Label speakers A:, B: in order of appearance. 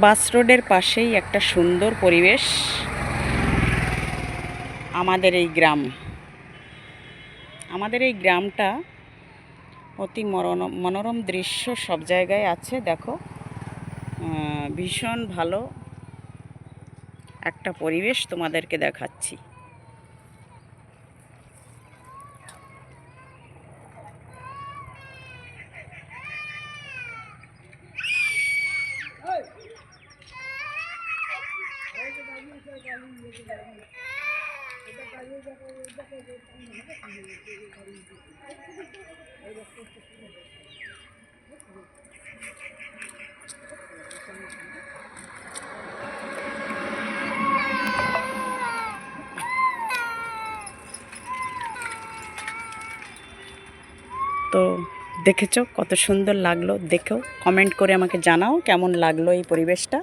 A: বাস রোডের পাশেই একটা সুন্দর পরিবেশ। আমাদের এই গ্রামটা অতি মনোরম দৃশ্য সব জায়গায় আছে। দেখো, ভীষণ ভালো একটা পরিবেশ তোমাদেরকে দেখাচ্ছি। তো দেখেছো কত সুন্দর লাগলো, দেখো কমেন্ট করে আমাকে জানাও কেমন লাগলো এই পরিবেশটা।